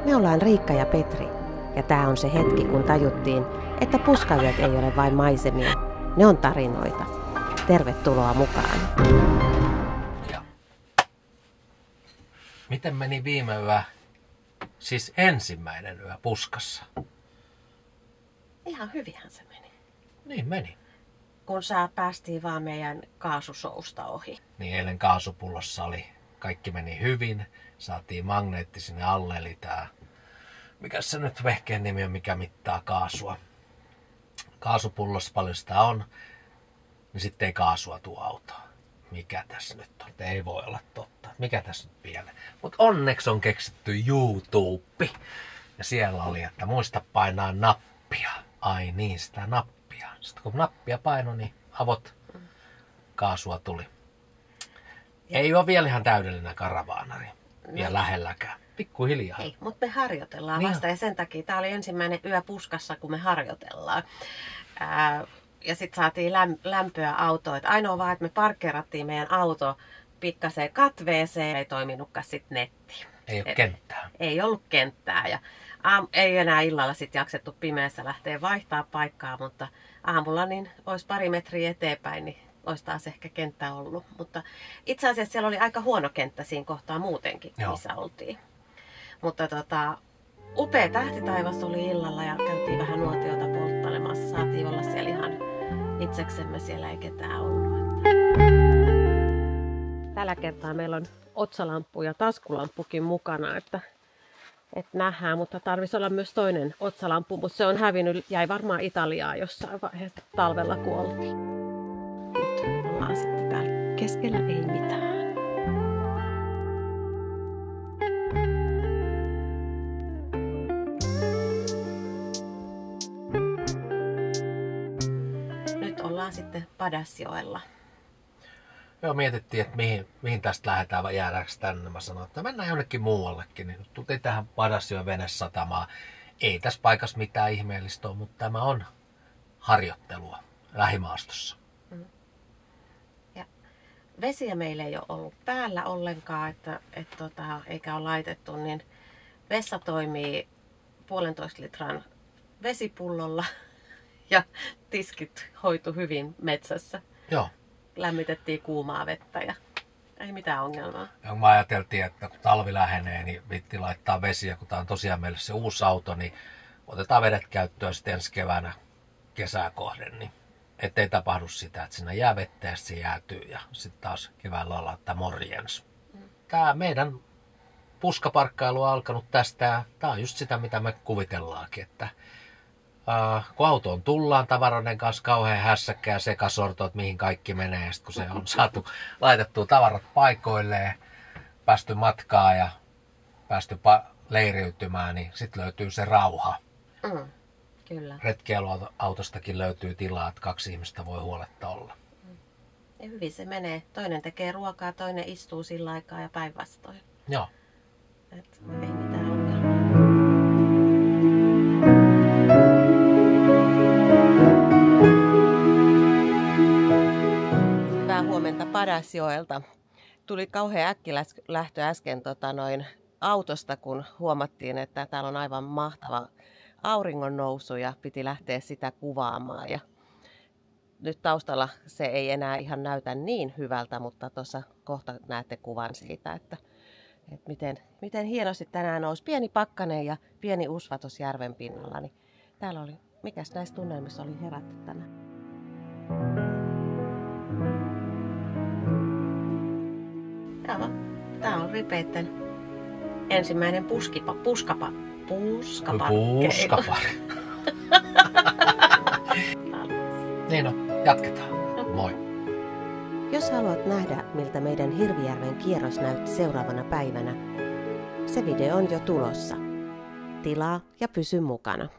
Me ollaan Riikka ja Petri, ja tää on se hetki, kun tajuttiin, että puskayöt ei ole vain maisemia, ne on tarinoita. Tervetuloa mukaan. Ja. Miten meni viime yö, siis ensimmäinen yö puskassa? Ihan hyvinhän se meni. Niin meni. Kun päästiin vaan meidän kaasusousta ohi. Niin eilen kaasupullossa kaikki meni hyvin. Saatiin magneetti sinne alle, eli tää, mikä se nyt vehkeen nimi on, mikä mittaa kaasua. Kaasupullossa paljon sitä on, niin sitten ei kaasua tuu autoon. Mikä tässä nyt on? Ei voi olla totta. Mikä tässä nyt pieleen? Mutta onneksi on keksitty YouTube. Ja siellä oli, että muista painaa nappia. Ai niin, sitä nappia. Sitten kun nappia paino, niin avot kaasua tuli. Ei ole vielä ihan täydellinen karavaanari. Vielä lähelläkään. Pikkuhiljaa. Hei, mutta me harjoitellaan vasta ja sen takia tämä oli ensimmäinen yö puskassa, kun me harjoitellaan. Ja sitten saatiin lämpöä autoon. Ainoa vaan, että me parkkeerattiin meidän auto pikkasen katveeseen. Ei toiminutkaan sitten netti. Ei ole kenttää. Ei ollut kenttää. Ja ei enää illalla sitten jaksettu pimeässä lähteä vaihtaa paikkaa, mutta aamulla niin olisi pari metriä eteenpäin, niin olisi taas ehkä kenttä ollut. Mutta itse asiassa siellä oli aika huono kenttä siinä kohtaa muutenkin, missä oltiin. Mutta upea tähtitaivas oli illalla ja käytiin vähän nuotiota polttelemassa. Saatiin olla siellä ihan itseksemme, siellä ei ketään ollut. Tällä kertaa meillä on otsalamppu ja taskulamppukin mukana, että nähdään, mutta tarvitsisi olla myös toinen otsalamppu, mutta se on hävinnyt, jäi varmaan Italiaan jossain vaiheessa talvella, kun oltiin. Nyt ollaan sitten täällä keskellä ei mitään. Nyt ollaan sitten Padasjoella. Joo, mietittiin, että mihin tästä lähdetään vai jäädäänkö tänne. Mä sanoin, että mennään jonnekin muuallekin. Niin tultiin tähän Padasjoen venesatamaan. Ei tässä paikassa mitään ihmeellistä ole, mutta tämä on harjoittelua lähimaastossa. Ja vesiä meillä ei ole ollut päällä ollenkaan, eikä ole laitettu, niin vessa toimii 1,5 litran vesipullolla ja tiskit hoitu hyvin metsässä. Joo. Lämmitettiin kuumaa vettä ja ei mitään ongelmaa. Ja me ajateltiin, että kun talvi lähenee, niin vitti laittaa vesiä, kun tämä on tosiaan meille se uusi auto, niin otetaan vedet käyttöön sitten ensi keväänä kesää kohden, niin ettei tapahdu sitä, että siinä jää vettä ja se jäätyy ja sitten taas keväällä ollaan, että morjens. Tämä meidän puskaparkkailu on alkanut tästä ja tämä on just sitä, mitä me kuvitellaankin, että kun autoon tullaan tavaroiden kanssa kauhean hässäkkä ja sekasorto, että mihin kaikki menee. Ja sitten kun se on saatu laitettua tavarat paikoilleen, päästy matkaan ja päästy leiriytymään, niin sitten löytyy se rauha. Kyllä. Retkeilyautostakin löytyy tilaa, että 2 ihmistä voi huoletta olla. Ja hyvin se menee. Toinen tekee ruokaa, toinen istuu sillä aikaa ja päinvastoin. Joo. Ei mitään ongelmaa. Huomenta Padasjoelta. Tuli kauhean äkkilähtö äsken autosta, kun huomattiin, että täällä on aivan mahtava auringon nousu ja piti lähteä sitä kuvaamaan. Ja nyt taustalla se ei enää ihan näytä niin hyvältä, mutta tuossa kohta näette kuvan siitä, että miten hienosti tänään nousi pieni pakkanen ja pieni usva tuossa järven pinnalla. Niin täällä oli, mikäs näissä tunnelmissa oli herätty tänään? Joo, tää on Ripeitten ensimmäinen puskaparkkeilu. Niin no, jatketaan. Moi. Jos haluat nähdä, miltä meidän Hirvijärven kierros näytti seuraavana päivänä, se video on jo tulossa. Tilaa ja pysy mukana.